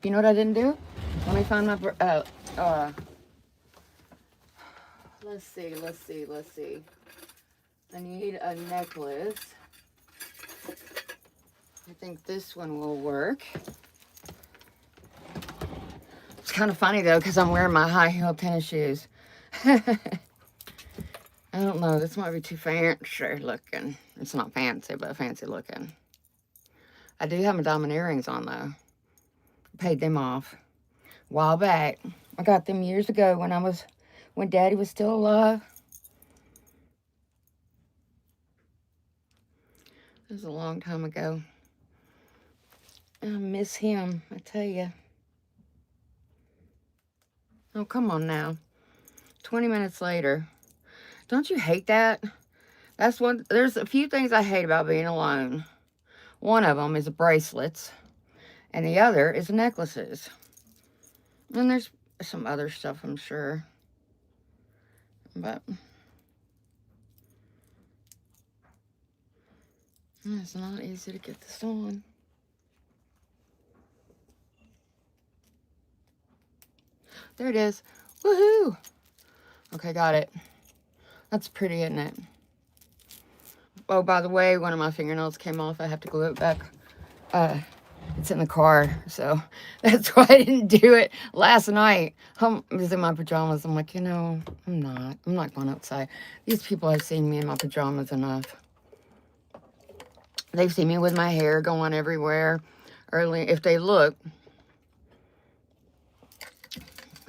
You know what I didn't do? Let me find my, let's see. I need a necklace. I think this one will work. It's kind of funny though, because I'm wearing my high heel tennis shoes. I don't know, this might be too fancy looking. It's not fancy, but fancy looking. I do have my diamond earrings on though. Paid them off a while back. I got them years ago when Daddy was still alive. It was a long time ago. I miss him, I tell you. Oh, come on now. 20 minutes later. Don't you hate that? There's a few things I hate about being alone. One of them is bracelets, and the other is necklaces. And there's some other stuff, I'm sure. But it's not easy to get this on. There it is. Woohoo! Okay, got it. That's pretty, isn't it? Oh, by the way, one of my fingernails came off. I have to glue it back. It's in the car, so that's why I didn't do it last night. I was in my pajamas. I'm like, I'm not going outside. These people have seen me in my pajamas enough. They've seen me with my hair going everywhere. Early, if they look,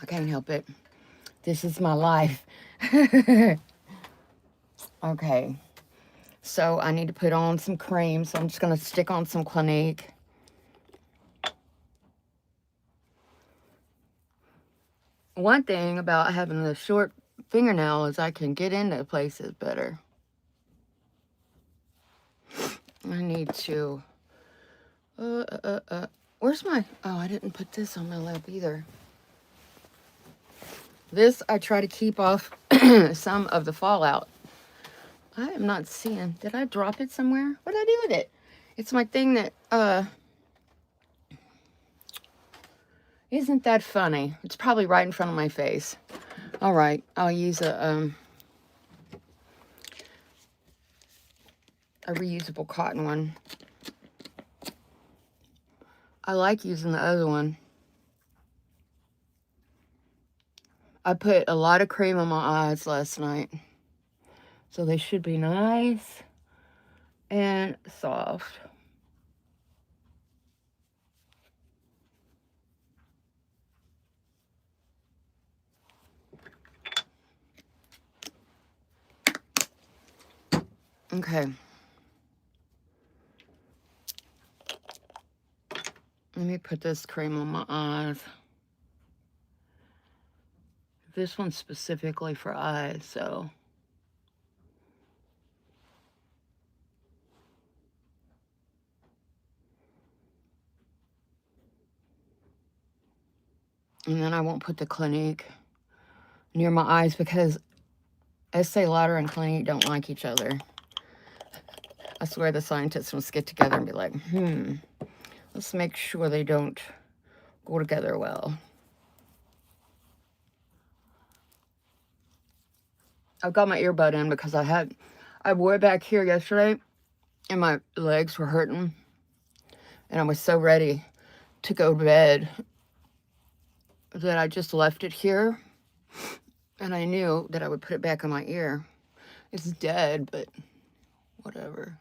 I can't help it. This is my life. Okay. So I need to put on some cream. So I'm just going to stick on some Clinique. One thing about having a short fingernail is I can get into places better. I need to... Where's my... Oh, I didn't put this on my lap either. This I try to keep off some of the fallout. I am not seeing... Did I drop it somewhere? What did I do with it? It's my thing that... Isn't that funny? It's probably right in front of my face. All right, I'll use a reusable cotton one. I like using the other one. I put a lot of cream on my eyes last night, so they should be nice and soft. Okay. Let me put this cream on my eyes. This one's specifically for eyes, so... And then I won't put the Clinique near my eyes because Estee Lauder and Clinique don't like each other. I swear the scientists must get together and be like, let's make sure they don't go together well. I've got my earbud in because I wore it back here yesterday and my legs were hurting. And I was so ready to go to bed that I just left it here. And I knew that I would put it back in my ear. It's dead, but whatever.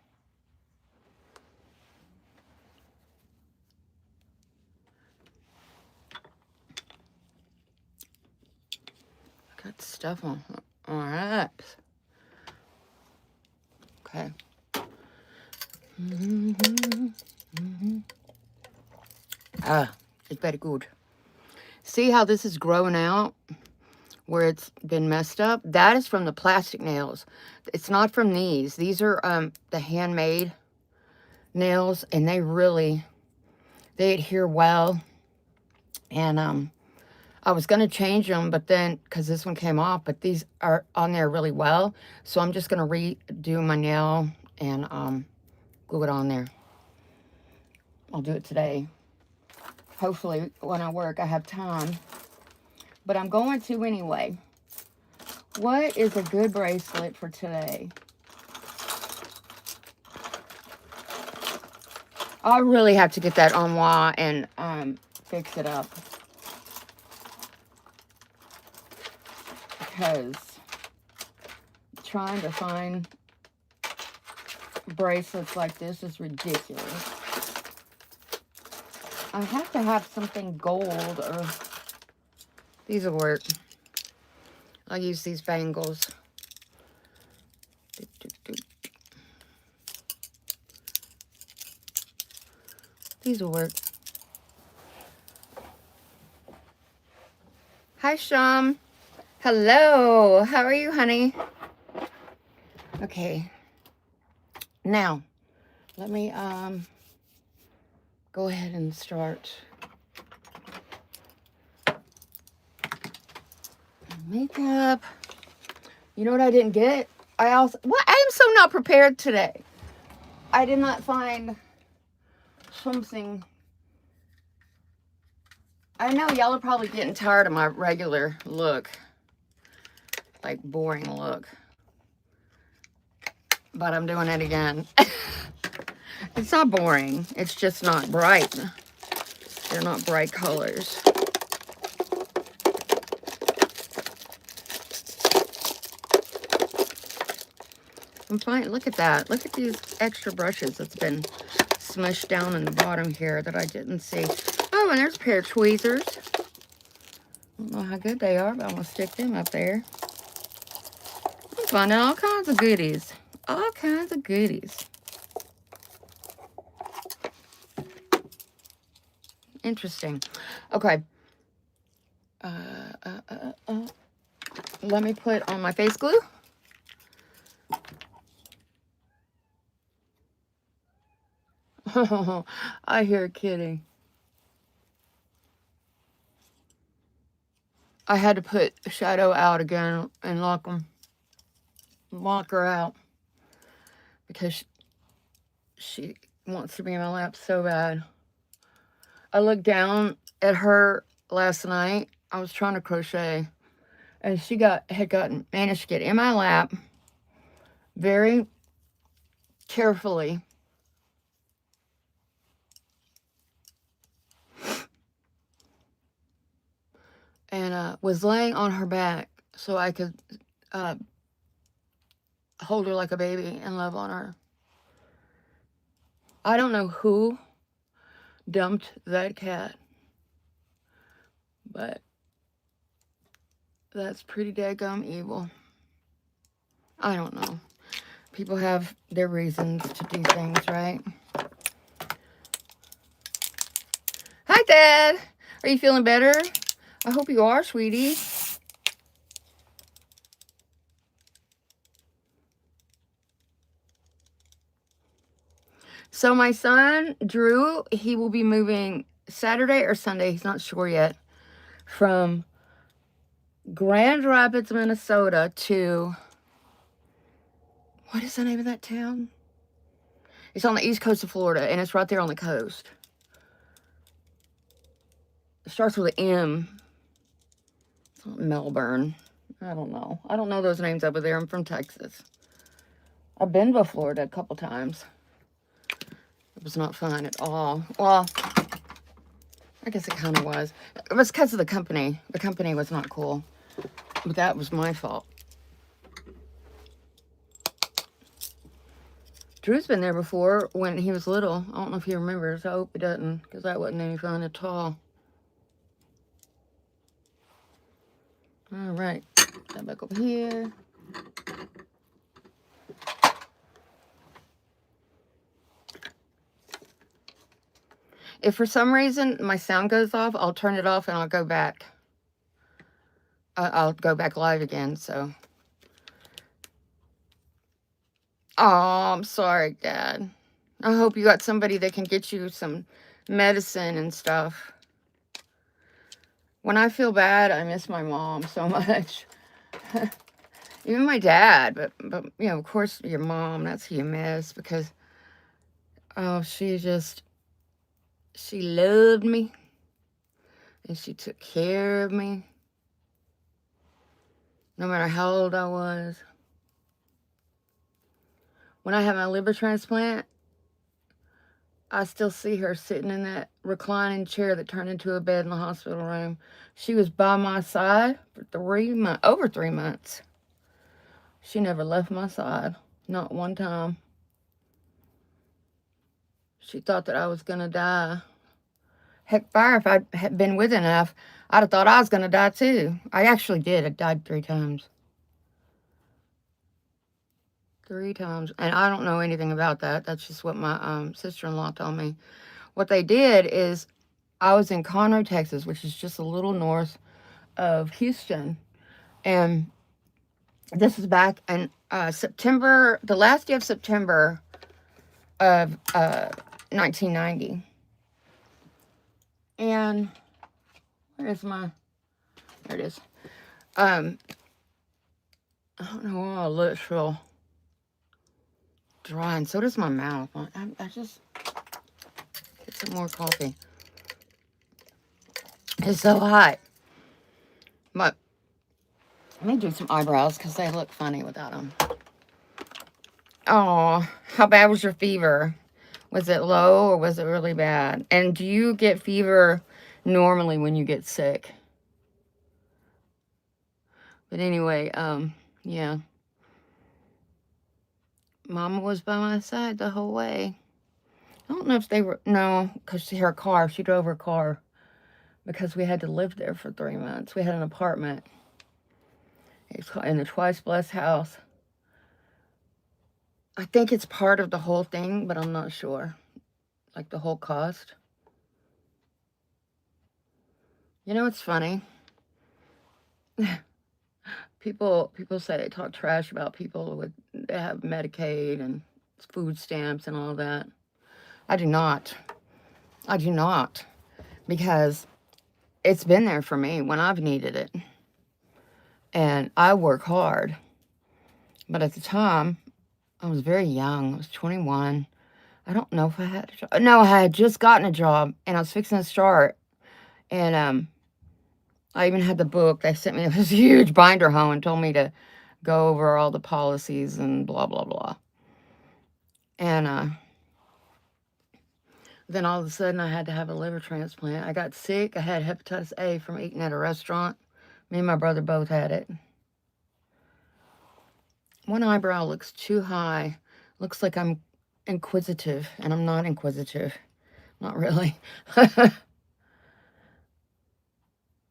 Got stuff on my apps. Okay. Ah, it's very good. See how this is growing out where it's been messed up? That is from the plastic nails. It's not from these. These are the handmade nails, and they adhere well. And I was going to change them, but then, because this one came off, but these are on there really well. So I'm just going to redo my nail and glue it on there. I'll do it today. Hopefully, when I work, I have time. But I'm going to anyway. What is a good bracelet for today? I really have to get that envoy and fix it up. Because trying to find bracelets like this is ridiculous. I have to have something gold, or these will work. I'll use these bangles. These will work. Hi, Sham. Hello. How are you, honey? Okay. Now, let me go ahead and start makeup. You know what I didn't get? I am so not prepared today. I did not find something. I know y'all are probably getting tired of my regular look, like boring look, but I'm doing it again. It's not boring, it's just not bright. They're not bright colors. I'm fine. Look at that. Look at these extra brushes that's been smushed down in the bottom here that I didn't see. Oh, and there's a pair of tweezers. I don't know how good they are, but I'm going to stick them up there. I'm finding all kinds of goodies. All kinds of goodies. Interesting. Okay. Let me put on my face glue. Oh, I hear Kitty. I had to put Shadow out again and lock her out because she wants to be in my lap so bad. I looked down at her last night. I was trying to crochet, and she managed to get in my lap very carefully. And was laying on her back so I could hold her like a baby and love on her. I don't know who dumped that cat, but that's pretty daggum evil. I don't know. People have their reasons to do things, right? Hi, Dad. Are you feeling better? I hope you are, sweetie. So my son, Drew, he will be moving Saturday or Sunday. He's not sure yet. From Grand Rapids, Minnesota to... What is the name of that town? It's on the east coast of Florida, and it's right there on the coast. It starts with an M. It's not Melbourne. I don't know. I don't know those names over there. I'm from Texas. I've been to Florida a couple times. It was not fun at all. Well, I guess it kind of was. It was because of the company. The company was not cool. But that was my fault. Drew's been there before when he was little. I don't know if he remembers. I hope he doesn't, because that wasn't any fun at all. All right. That back over here. If for some reason my sound goes off, I'll turn it off and I'll go back. I'll go back live again, so. Oh, I'm sorry, Dad. I hope you got somebody that can get you some medicine and stuff. When I feel bad, I miss my mom so much. Even my dad, but you know, of course, your mom, that's who you miss, because, oh, she loved me. And she took care of me, no matter how old I was. When I had my liver transplant, I still see her sitting in that reclining chair that turned into a bed in the hospital room. She was by my side for over 3 months. She never left my side, not one time. She thought that I was going to die. Heck, fire, if I had been with enough, I'd have thought I was going to die too. I actually did. I died 3 times. 3 times. And I don't know anything about that. That's just what my sister-in-law told me. What they did is, I was in Conroe, Texas, which is just a little north of Houston. And this is back in September, the last day of September of 1990. And where's my, there it is. I don't know why my lips feel dry, and so does my mouth. I just get some more coffee. It's so hot. But let me do some eyebrows because they look funny without them. Oh, how bad was your fever? Was it low or was it really bad? And do you get fever normally when you get sick? But anyway, yeah. Mama was by my side the whole way. I don't know if they were, no, because her car, she drove her car because we had to live there for 3 months. We had an apartment. It's in the Twice Blessed house. I think it's part of the whole thing, but I'm not sure. Like the whole cost. You know, it's funny. People say they talk trash about people that have Medicaid and food stamps and all that. I do not. I do not. Because it's been there for me when I've needed it. And I work hard. But at the time, I was very young. I was 21. I don't know if I had a job. No, I had just gotten a job, and I was fixing to start. And I even had the book. They sent me this huge binder home and told me to go over all the policies and blah, blah, blah. And then all of a sudden, I had to have a liver transplant. I got sick. I had hepatitis A from eating at a restaurant. Me and my brother both had it. One eyebrow looks too high. Looks like I'm inquisitive, and I'm not inquisitive. Not really.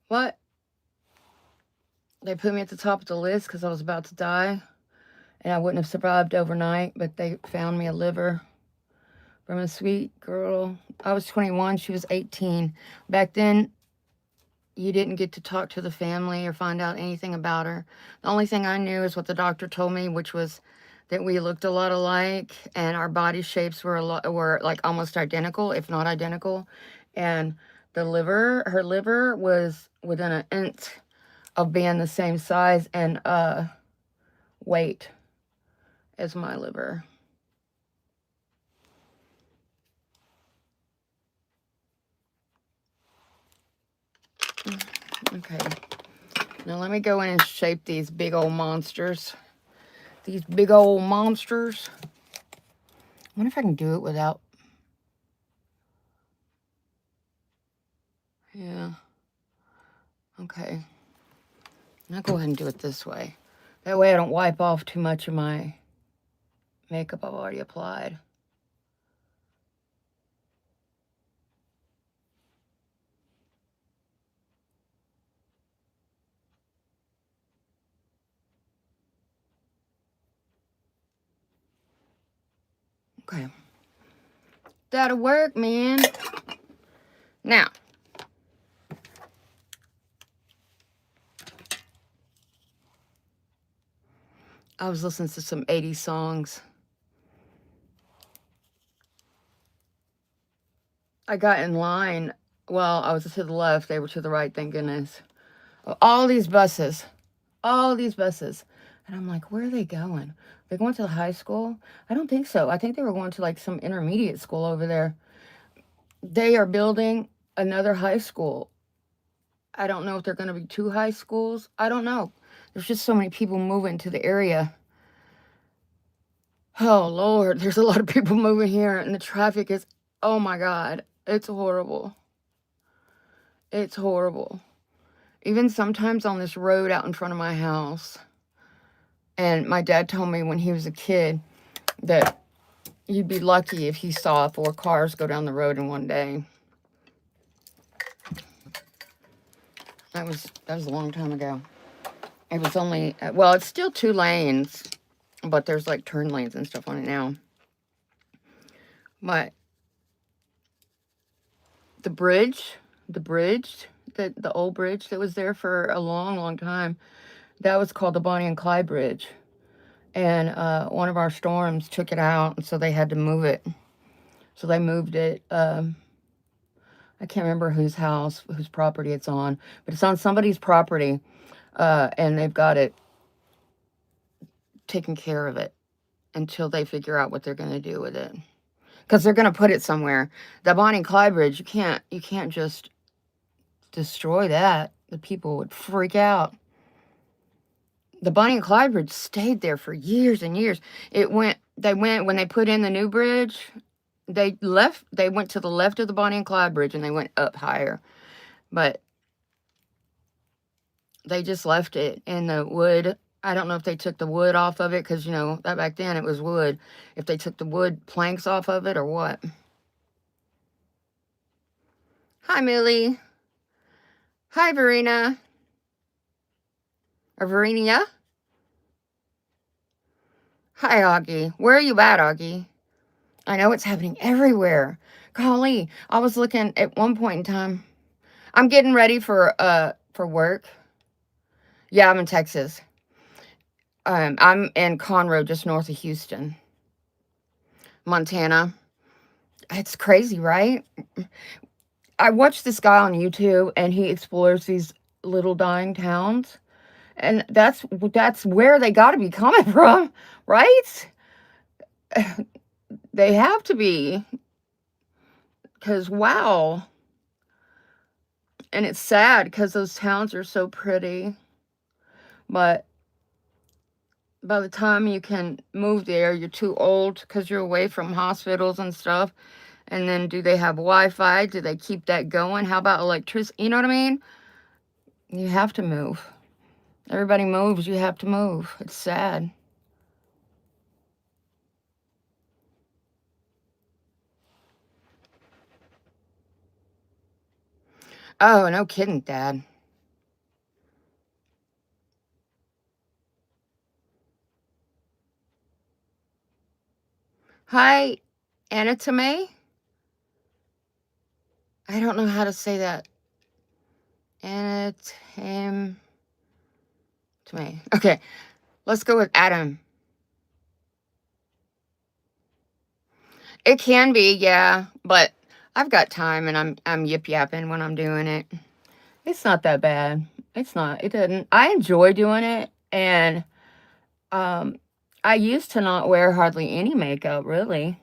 What? They put me at the top of the list because I was about to die, and I wouldn't have survived overnight, but they found me a liver from a sweet girl. I was 21, she was 18. Back then, you didn't get to talk to the family or find out anything about her. The only thing I knew is what the doctor told me, which was that we looked a lot alike and our body shapes were like almost identical, if not identical. And her liver was within an inch of being the same size and weight as my liver. Okay, now let me go in and shape these big old monsters. These big old monsters. I wonder if I can do it without... Yeah. Okay. I'll go ahead and do it this way. That way I don't wipe off too much of my makeup I've already applied. Okay. That'll work, man. Now, I was listening to some 80s songs. I got in line. Well, I was to the left. They were to the right, thank goodness. All these buses. All these buses. And I'm like, where are they going? They going to the high school? I don't think so. I think they were going to like some intermediate school over there. They are building another high school I don't know if they're going to be 2 high schools. I don't know. There's just so many people moving to the area. Oh, Lord, there's a lot of people moving here, and the traffic is, oh my God, it's horrible. It's horrible. Even sometimes on this road out in front of my house. And my dad told me when he was a kid that you'd be lucky if he saw 4 cars go down the road in one day. That was a long time ago. It was only, well, it's still 2 lanes, but there's like turn lanes and stuff on it now. But the old bridge that was there for a long, long time, that was called the Bonnie and Clyde Bridge. And one of our storms took it out, and so they had to move it. So they moved it. I can't remember whose property it's on, but it's on somebody's property, and they've got it taken care of it until they figure out what they're going to do with it. Because they're going to put it somewhere. The Bonnie and Clyde Bridge, you can't just destroy that. The people would freak out. The Bonnie and Clyde Bridge stayed there for years and years. When they put in the new bridge, they went to the left of the Bonnie and Clyde Bridge and they went up higher. But they just left it in the wood. I don't know if they took the wood off of it because, you know, back then it was wood. If they took the wood planks off of it or what. Hi, Millie. Hi, Verena. Or Verenia. Hi, Augie. Where are you at, Augie? I know it's happening everywhere. Golly, I was looking at one point in time. I'm getting ready for work. Yeah, I'm in Texas. I'm in Conroe, just north of Houston, Montana. It's crazy, right? I watched this guy on YouTube, and he explores these little dying towns, and that's where they got to be coming from, right? They have to be, because wow. And it's sad because those towns are so pretty, but by the time you can move there, you're too old because you're away from hospitals and stuff. And then do they have Wi-Fi? Do they keep that going? How about electricity? You know what I mean? You have to move. Everybody moves. You have to move. It's sad. Oh, no kidding, Dad. Hi, Anatome. I don't know how to say that. Anatome. Okay, let's go with Adam. It can be, yeah, but I've got time and I'm yip-yapping when I'm doing it. It's not that bad. It's not. It doesn't. I enjoy doing it, and I used to not wear hardly any makeup, really.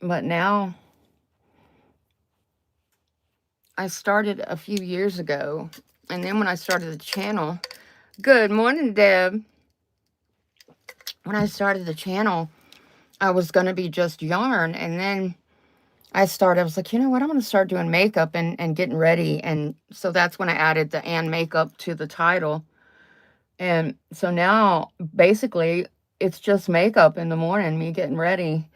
But now, I started a few years ago, and then when I started the channel, good morning, Deb. When I started the channel, I was going to be just yarn, and then I was like, you know what, I'm going to start doing makeup and getting ready, and so that's when I added the "and makeup" to the title. And so now, basically, it's just makeup in the morning, me getting ready.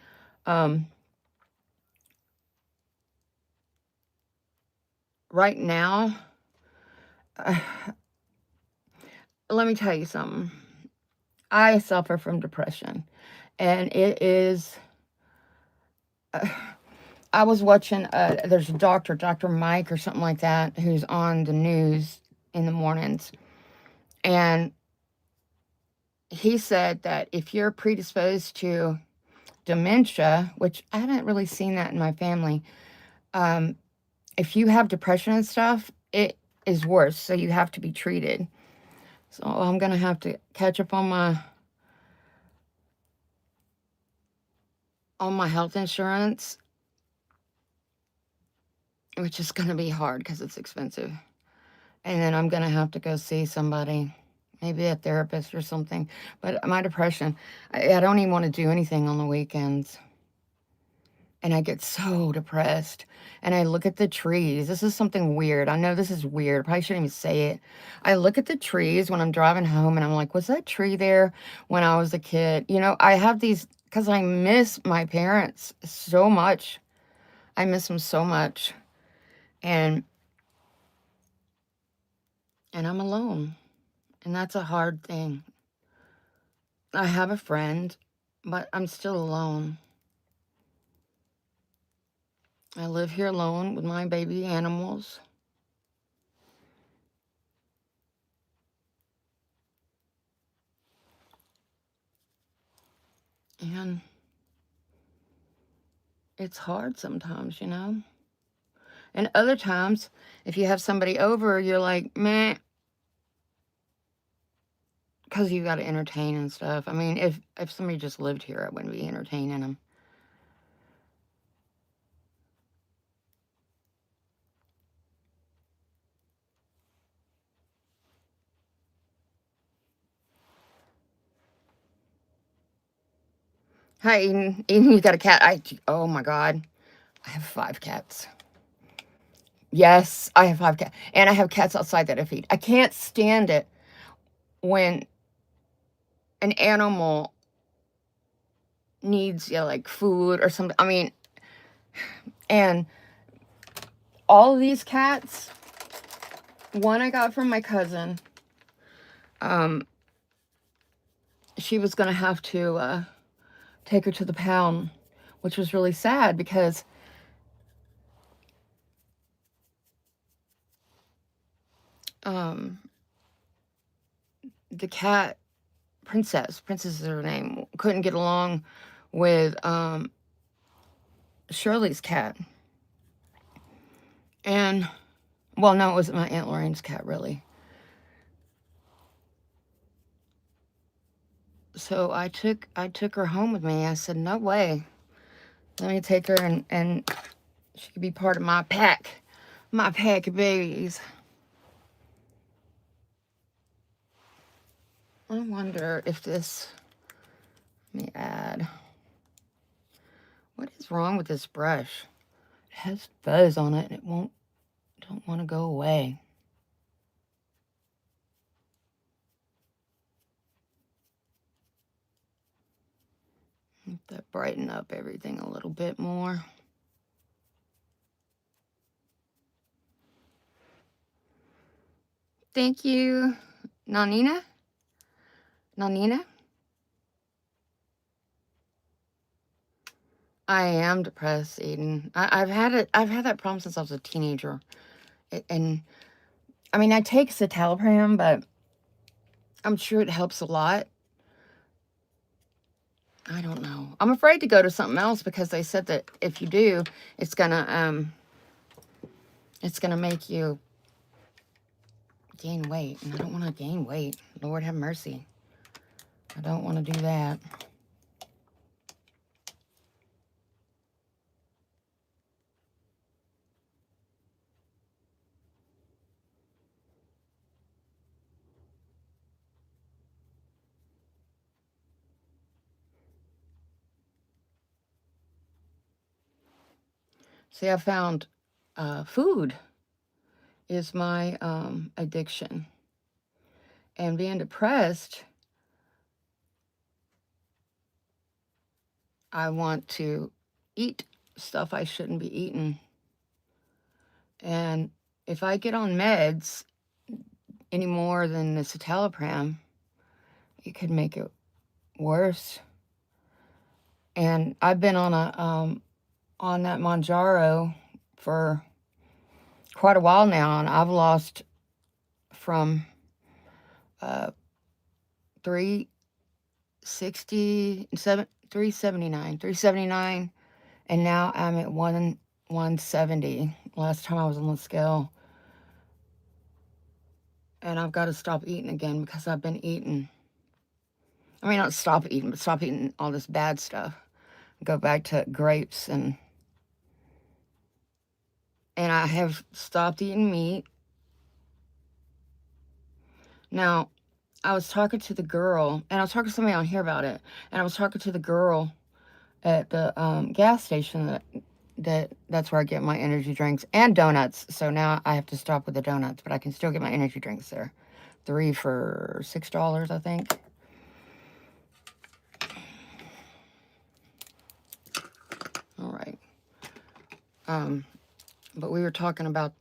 Right now, let me tell you something. I suffer from depression, and it is... I was watching, there's a doctor, Dr. Mike or something like that, who's on the news in the mornings, and he said that if you're predisposed to dementia, which I haven't really seen that in my family, if you have depression and stuff, it is worse, so you have to be treated. So I'm going to have to catch up on my health insurance, which is going to be hard because it's expensive. And then I'm going to have to go see somebody, maybe a therapist or something. But my depression, I don't even want to do anything on the weekends. And I get so depressed. And I look at the trees. This is something weird. I know this is weird. I probably shouldn't even say it. I look at the trees when I'm driving home and I'm like, was that tree there when I was a kid? You know, I have these, because I miss my parents so much. I miss them so much. And I'm alone. And that's a hard thing. I have a friend, but I'm still alone. I live here alone with my baby animals. And it's hard sometimes, you know? And other times, if you have somebody over, you're like, meh, because you got to entertain and stuff. I mean, if somebody just lived here, I wouldn't be entertaining them. Hi, Eden. Eden, you got a cat. Oh my God. I have 5 cats. Yes, I have 5 cats. And I have cats outside that I feed. I can't stand it when an animal needs, you know, like food or something. I mean, and all of these cats, one I got from my cousin. She was going to have to take her to the pound, which was really sad because the cat, Princess is her name, couldn't get along with Shirley's cat. And, well, no, it wasn't my Aunt Lorraine's cat, really. So I took her home with me. I said, no way. Let me take her and she could be part of my pack of babies. I wonder if this, let me add, what is wrong with this brush? It has fuzz on it and it don't want to go away. Let that brighten up everything a little bit more. Thank you, Nanina. I am depressed, Eden. I've had that problem since I was a teenager. And I mean, I take citalopram, but I'm sure it helps a lot. I don't know. I'm afraid to go to something else because they said that if you do, it's gonna make you gain weight, and I don't want to gain weight. Lord have mercy. I don't want to do that. See, I found food is my addiction. And being depressed, I want to eat stuff I shouldn't be eating. And if I get on meds any more than the citalopram, it could make it worse. And I've been on on that Mounjaro for quite a while now, and I've lost from 379, and now I'm at 170. Last time I was on the scale, and I've got to stop eating again because I've been eating. I mean, not stop eating, but stop eating all this bad stuff. Go back to grapes and I have stopped eating meat. Now, I was talking to the girl, and I was talking to somebody on here about it, and I was talking to the girl at the gas station that's where I get my energy drinks and donuts. So now I have to stop with the donuts, but I can still get my energy drinks there. 3 for $6, I think. All right. But we were talking about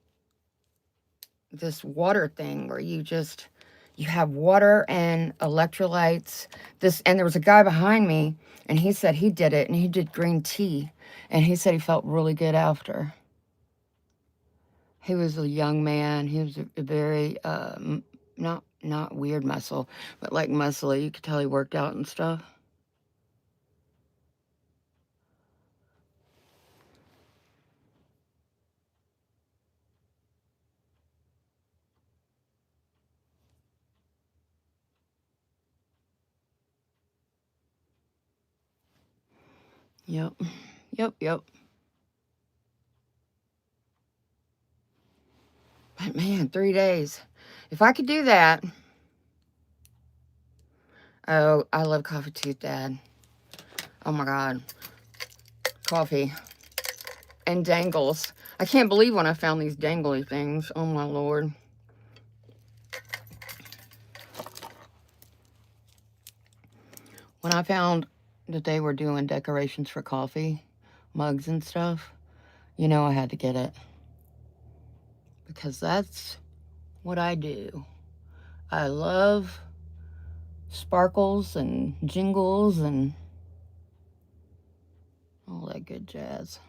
this water thing where you have water and electrolytes. And there was a guy behind me, and he said he did it, and he did green tea, and he said he felt really good after. He was a young man. He was a very not weird muscle, but like muscly. You could tell he worked out and stuff. Yep. Yep. But man, 3 days. If I could do that. Oh, I love coffee too, Dad. Oh my God. Coffee. And dangles. I can't believe when I found these dangly things. Oh my Lord. When I found that they were doing decorations for coffee, mugs and stuff, you know I had to get it. Because that's what I do. I love sparkles and jingles and all that good jazz.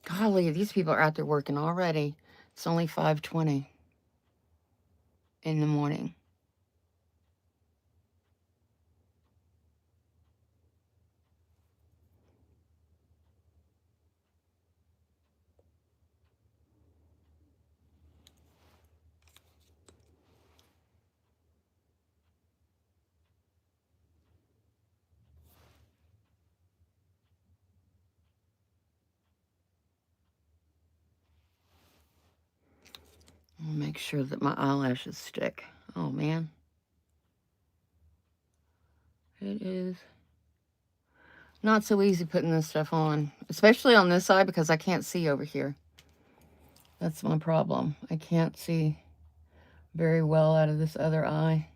Golly, these people are out there working already. It's only 5:20 in the morning. I'll make sure that my eyelashes stick. Oh, man. It is not so easy putting this stuff on, especially on this side because I can't see over here. That's my problem. I can't see very well out of this other eye.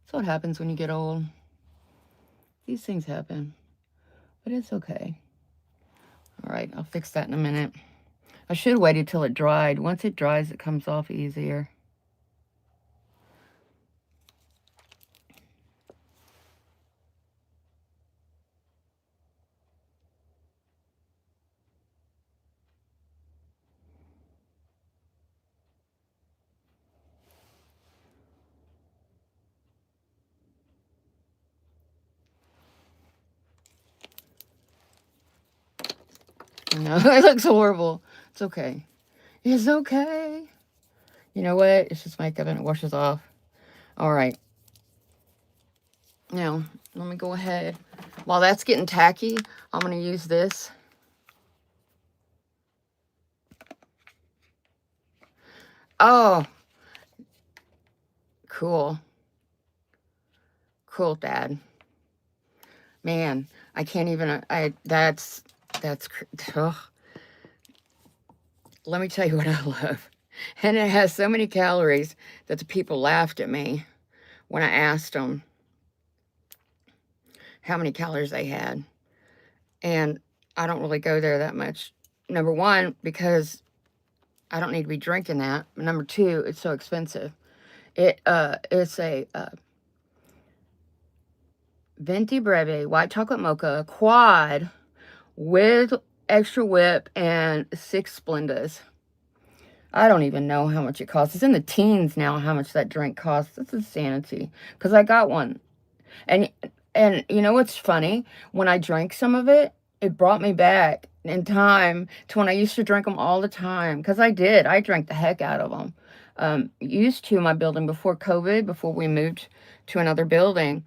That's what happens when you get old. These things happen, but it's okay. All right, I'll fix that in a minute. I should have waited till it dried. Once it dries, it comes off easier. No, it looks horrible. It's okay. It's okay. You know what? It's just makeup and it washes off. All right. Now, let me go ahead. While that's getting tacky, I'm going to use this. Oh. Cool. Cool, Dad. Man, I can't even, that's, ugh. Let me tell you what I love. And it has so many calories that the people laughed at me when I asked them how many calories they had. And I don't really go there that much. Number one, because I don't need to be drinking that. Number two, it's so expensive. It's a Venti Breve white chocolate mocha quad with extra whip and 6 Splendas. I don't even know how much it costs. It's in the teens now how much that drink costs. This is insanity. Because I got one. And you know what's funny? When I drank some of it, it brought me back in time to when I used to drink them all the time. Because I did. I drank the heck out of them. Used to in my building before COVID, before we moved to another building.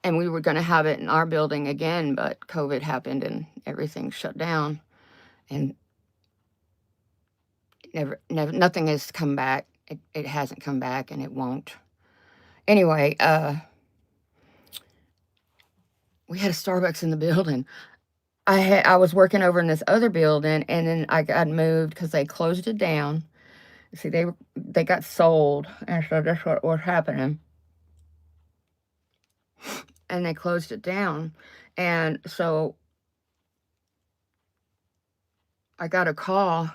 And we were going to have it in our building again, but COVID happened and everything shut down. And nothing has come back. It hasn't come back, and it won't. Anyway, we had a Starbucks in the building. I was working over in this other building, and then I got moved because they closed it down. See, they got sold, and so that's what was happening. And they closed it down, and so I got a call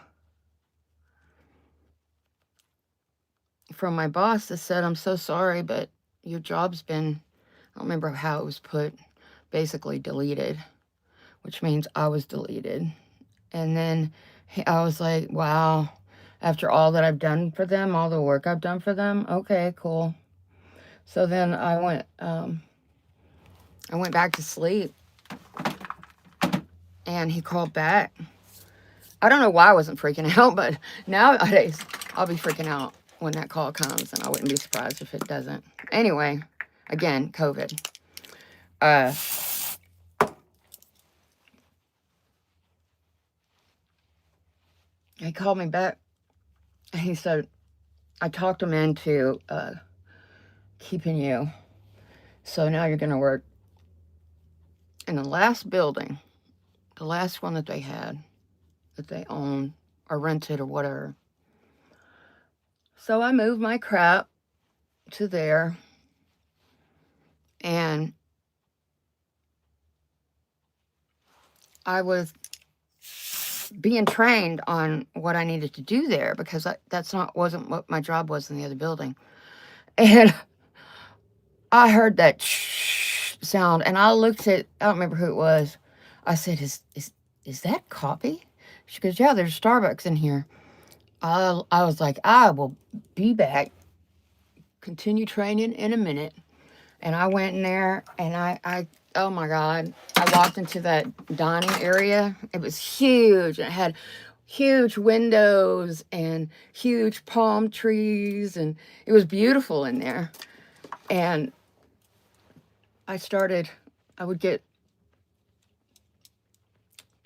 from my boss that said, "I'm so sorry, but your job's been," I don't remember how it was put, basically deleted, which means I was deleted. And then I was like, wow, after all that I've done for them, all the work I've done for them, okay, cool. So then I went back to sleep, and he called back. I don't know why I wasn't freaking out, but nowadays I'll be freaking out when that call comes, and I wouldn't be surprised if it doesn't. Anyway, again, COVID. He called me back, and he said, I talked him into keeping you. So now you're going to work in the last building, the last one that they had, that they owned or rented or whatever. So I moved my crap to there, and I was being trained on what I needed to do there, because wasn't what my job was in the other building. And I heard that sound, and I looked at, I don't remember who it was. I said, is that copy? She goes, yeah, there's Starbucks in here. I was like, I will be back, continue training in a minute. And I went in there, and I oh my God, I walked into that dining area. It was huge. It had huge windows and huge palm trees, and it was beautiful in there. And I would get,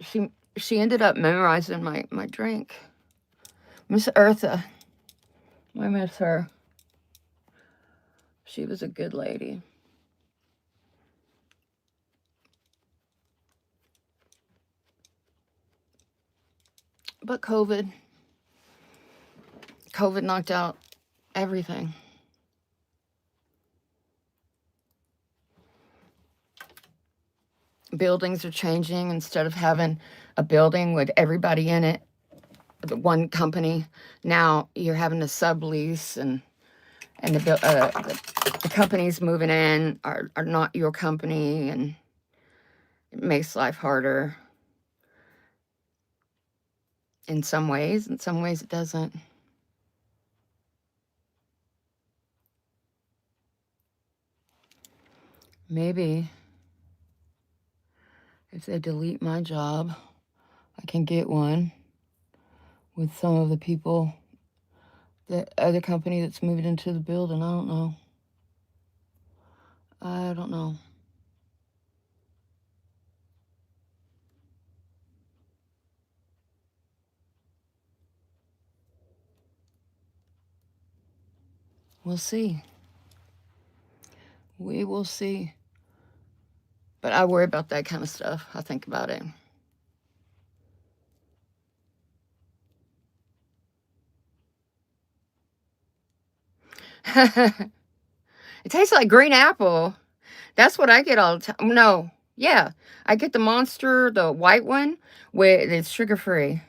she ended up memorizing my drink. Miss Eartha. I miss her. She was a good lady. But COVID knocked out everything. Buildings are changing. Instead of having a building with everybody in it, the one company, now you're having to sublease, and the companies moving in are not your company, and it makes life harder in some ways. In some ways it doesn't. Maybe if they delete my job, I can get one with some of the people, the other company that's moving into the building. I don't know. I don't know. We'll see. We will see. But I worry about that kind of stuff. I think about it. It tastes like green apple. That's what I get all the time. No, yeah. I get the Monster, the white one, it's sugar-free.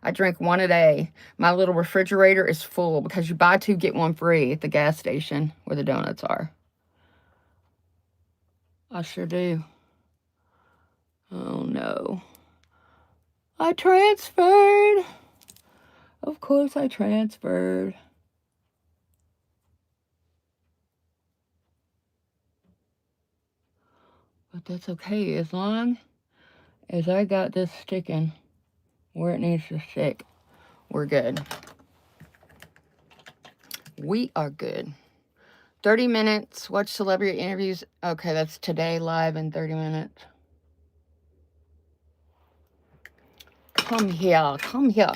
I drink one a day. My little refrigerator is full because you buy two, get one free at the gas station where the donuts are. I sure do. Oh, no. I transferred. Of course I transferred. But that's okay, as long as I got this sticking where it needs to stick, we're good. We are good. 30 minutes. Watch celebrity interviews. Okay, that's today live in 30 minutes. Come here. Come here.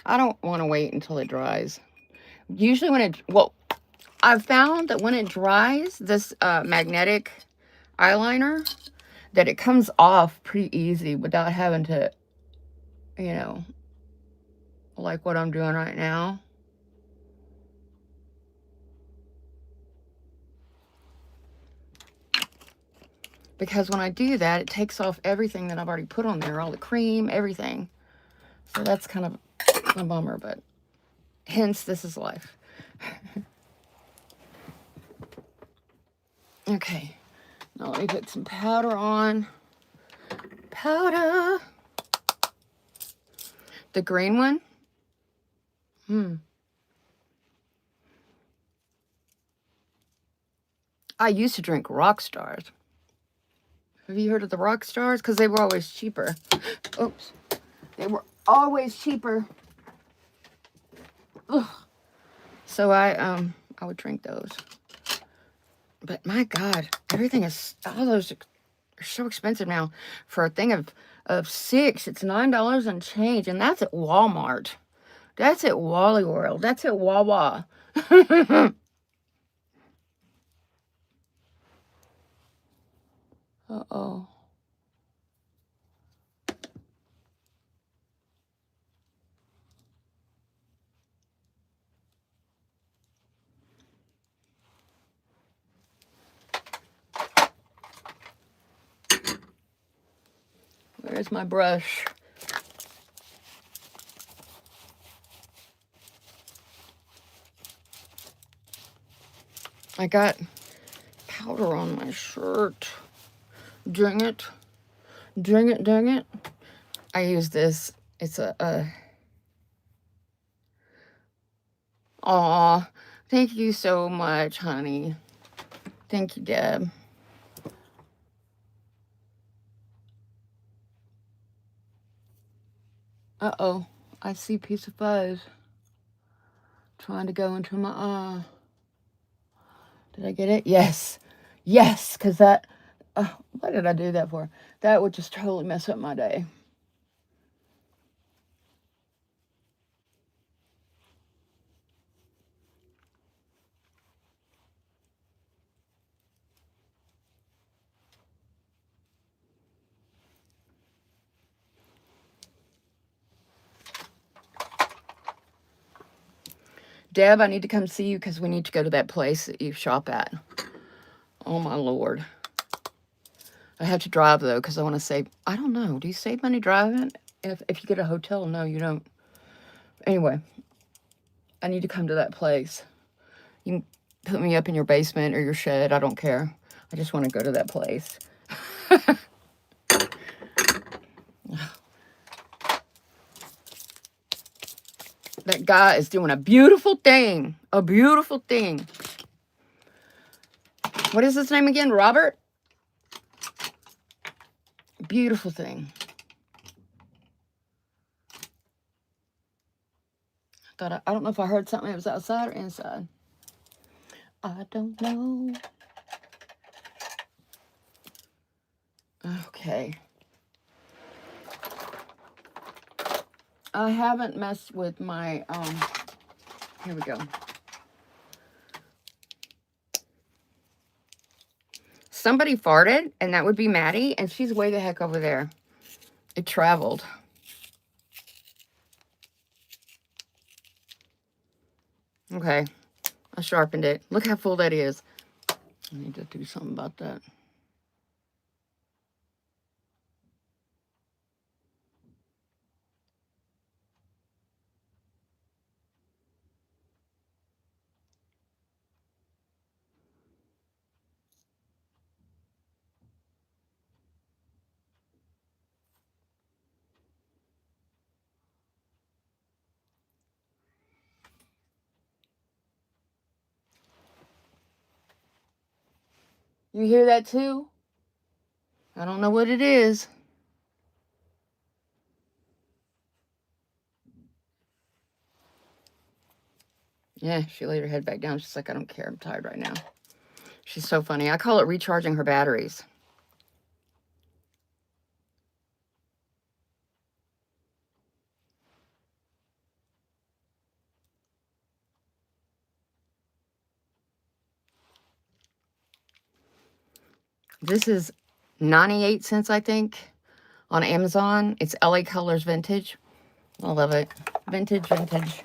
I don't want to wait until it dries. Usually when it... Well, I've found that when it dries, this magnetic eyeliner, that it comes off pretty easy without having to, you know, like what I'm doing right now. Because when I do that, it takes off everything that I've already put on there, all the cream, everything. So that's kind of a bummer, but hence this is life. Okay, now let me put some powder on. Powder. The green one? I used to drink Rock Stars. Have you heard of the Rock Stars? Because they were always cheaper. Oops. They were always cheaper. Ugh. So I would drink those. But my God, everything is, all those are so expensive now. For a thing of 6, it's $9 and change. And that's at Walmart. That's at Wally World. That's at Wawa. Uh-oh. Where's my brush? I got powder on my shirt. Dang it. Dang it, dang it. I use this. It's aw, thank you so much, honey. Thank you, Deb. Uh-oh. I see piece of fuzz trying to go into my eye. Did I get it? Yes. Yes, because that... what did I do that for? That would just totally mess up my day. Deb, I need to come see you because we need to go to that place that you shop at. Oh, my Lord. I have to drive, though, because I want to save... I don't know. Do you save money driving? If you get a hotel, no, you don't. Anyway, I need to come to that place. You can put me up in your basement or your shed. I don't care. I just want to go to that place. That guy is doing a beautiful thing. A beautiful thing. What is his name again? Robert? Beautiful thing. I don't know if I heard something that was outside or inside. I don't know. Okay. I haven't messed with my, here we go. Somebody farted, and that would be Maddie, and she's way the heck over there. It traveled. Okay. I sharpened it. Look how full that is. I need to do something about that. You hear that too? I don't know what it is. Yeah, she laid her head back down. She's like, I don't care. I'm tired right now. She's so funny. I call it recharging her batteries. This is 98 cents, I think, on Amazon. It's LA Colors Vintage. I love it. Vintage, vintage.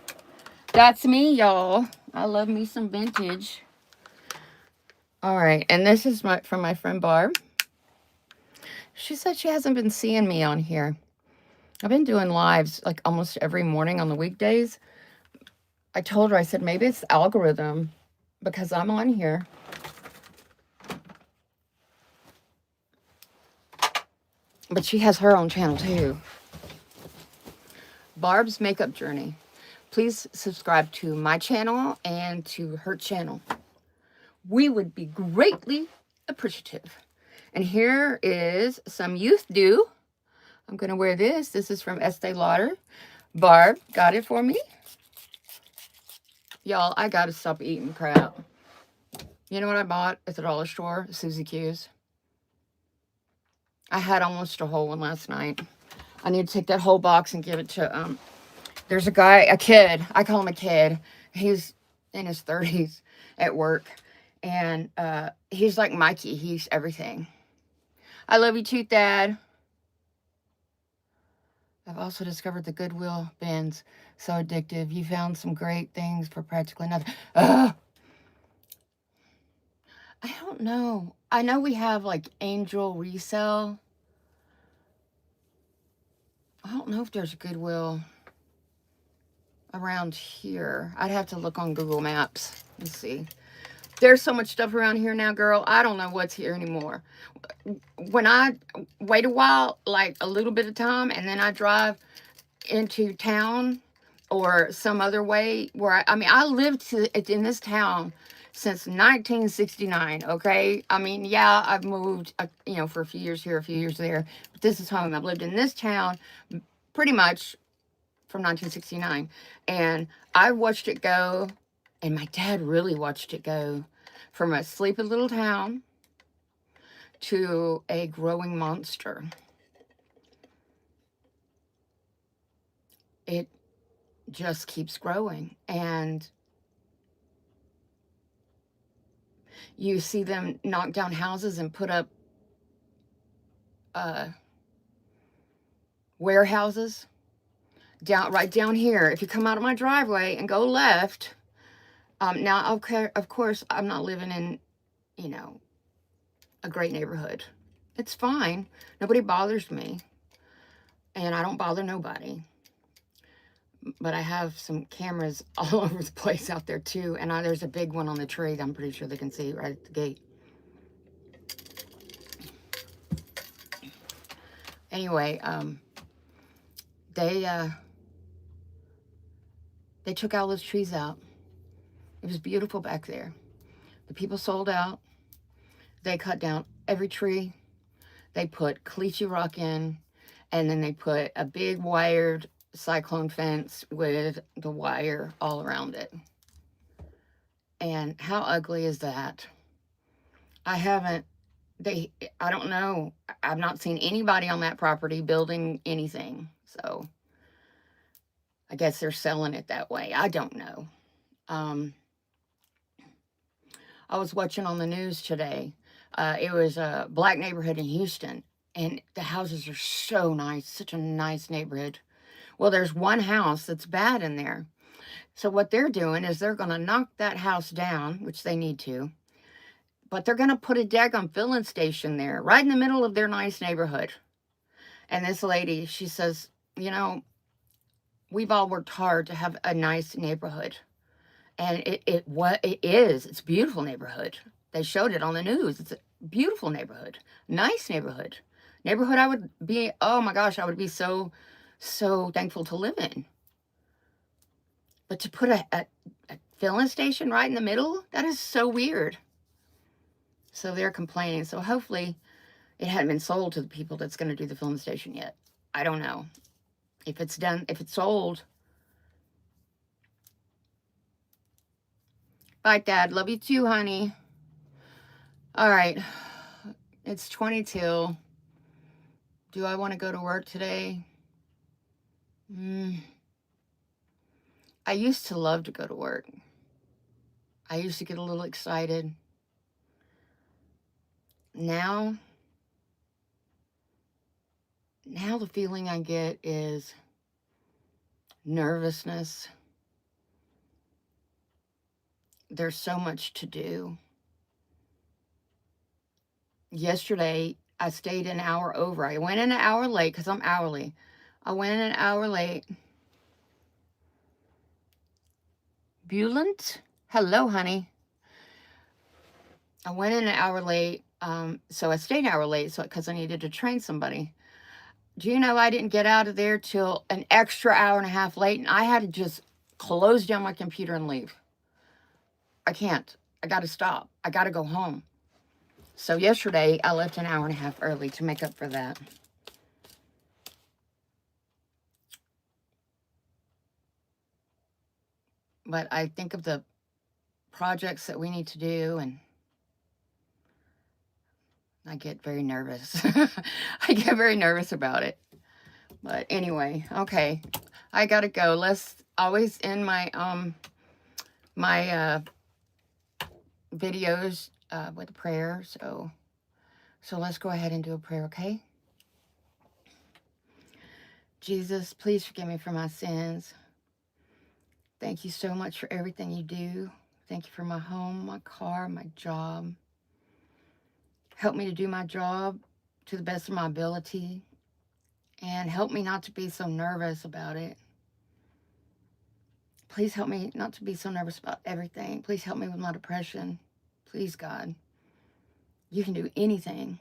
That's me, y'all. I love me some vintage. All right, and this is from my friend Barb. She said she hasn't been seeing me on here. I've been doing lives like almost every morning on the weekdays. I told her, I said, maybe it's the algorithm because I'm on here. But she has her own channel too. Barb's Makeup Journey. Please subscribe to my channel and to her channel. We would be greatly appreciative. And here is some Youth Dew. I'm going to wear this. This is from Estee Lauder. Barb got it for me. Y'all, I got to stop eating crap. You know what I bought at the dollar store? Susie Q's. I had almost a whole one last night. I need to take that whole box and give it to, there's a guy, a kid. I call him a kid. He's in his 30s at work. And he's like Mikey. He's everything. I love you too, Dad. I've also discovered the Goodwill bins. So addictive. You found some great things for practically nothing. Ugh. I don't know. I know we have like Angel Resell. I don't know if there's a Goodwill around here. I'd have to look on Google Maps. Let's see. There's so much stuff around here now, girl. I don't know what's here anymore. When I wait a while, like a little bit of time, and then I drive into town or some other way where I lived in this town since 1969, okay? I mean, yeah, I've moved, for a few years here, a few years there, but this is home. I've lived in this town pretty much from 1969, and I watched it go, and my dad really watched it go from a sleepy little town to a growing monster. It just keeps growing, and you see them knock down houses and put up warehouses right down here. If you come out of my driveway and go left, now, okay, of course, I'm not living in, a great neighborhood. It's fine. Nobody bothers me, and I don't bother nobody. But I have some cameras all over the place out there too, and there's a big one on the tree that I'm pretty sure they can see right at the gate. Anyway, they took all those trees out. It was beautiful back there. The people sold out. They cut down every tree. They put caliche rock in, and then they put a big wired cyclone fence with the wire all around it. And how ugly is that? I don't know. I've not seen anybody on that property building anything. So I guess they're selling it that way. I don't know. I was watching on the news today. It was a black neighborhood in Houston, and the houses are so nice. Such a nice neighborhood. Well, there's one house that's bad in there. So what they're doing is they're going to knock that house down, which they need to. But they're going to put a daggone filling station there, right in the middle of their nice neighborhood. And this lady, she says, we've all worked hard to have a nice neighborhood. And it is. It's a beautiful neighborhood. They showed it on the news. It's a beautiful neighborhood. Nice neighborhood. Neighborhood I would be, oh my gosh, I would be so thankful to live in. But to put a filling station right in the middle, that is so weird. So they're complaining. So hopefully it hadn't been sold to the people that's going to do the filling station yet. I don't know. If it's done, if it's sold. Bye, Dad. Love you too, honey. All right. It's 22. Do I want to go to work today? I used to love to go to work. I used to get a little excited. Now the feeling I get is nervousness. There's so much to do. Yesterday, I stayed an hour over. I went in an hour late because I'm hourly. I went in an hour late. Bulant? Hello, honey. I went in an hour late. So I stayed an hour late because I needed to train somebody. Do you know I didn't get out of there till an extra hour and a half late, and I had to just close down my computer and leave. I can't. I got to stop. I got to go home. So yesterday, I left an hour and a half early to make up for that. But I think of the projects that we need to do, and I get very nervous. I get very nervous about it. But anyway, okay. I got to go. Let's always end my videos with a prayer. So let's go ahead and do a prayer, okay? Jesus, please forgive me for my sins. Thank you so much for everything you do. Thank you for my home, my car, my job. Help me to do my job to the best of my ability. And help me not to be so nervous about it. Please help me not to be so nervous about everything. Please help me with my depression. Please, God. You can do anything.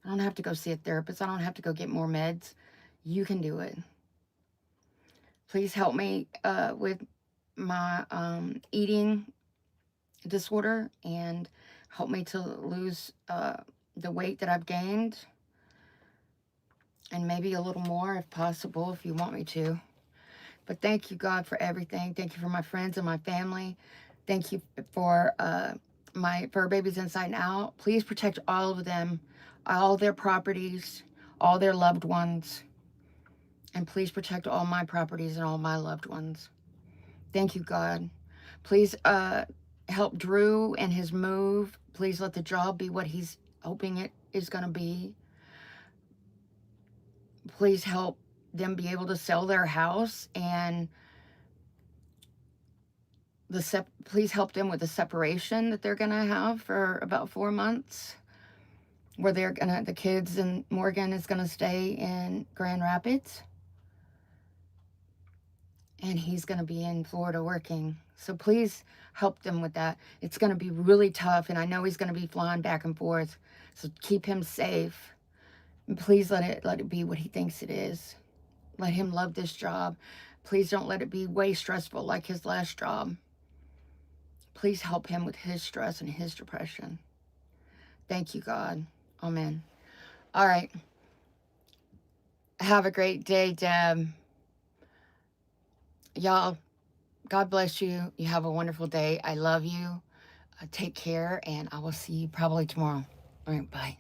I don't have to go see a therapist. I don't have to go get more meds. You can do it. Please help me with my eating disorder and help me to lose the weight that I've gained, and maybe a little more if possible, if you want me to. But thank you, God, for everything. Thank you for my friends and my family. Thank you for my fur babies inside and out. Please protect all of them, all their properties, all their loved ones. And please protect all my properties and all my loved ones. Thank you, God. Please help Drew and his move. Please let the job be what he's hoping it is going to be. Please help them be able to sell their house, and please help them with the separation that they're going to have for about 4 months, where the kids and Morgan is going to stay in Grand Rapids, and he's going to be in Florida working. So please help them with that. It's going to be really tough, and I know he's going to be flying back and forth. So keep him safe. And please let it be what he thinks it is. Let him love this job. Please don't let it be way stressful like his last job. Please help him with his stress and his depression. Thank you, God. Amen. All right. Have a great day, Deb. Y'all, God bless you. You have a wonderful day. I love you. Take care, and I will see you probably tomorrow. All right, bye.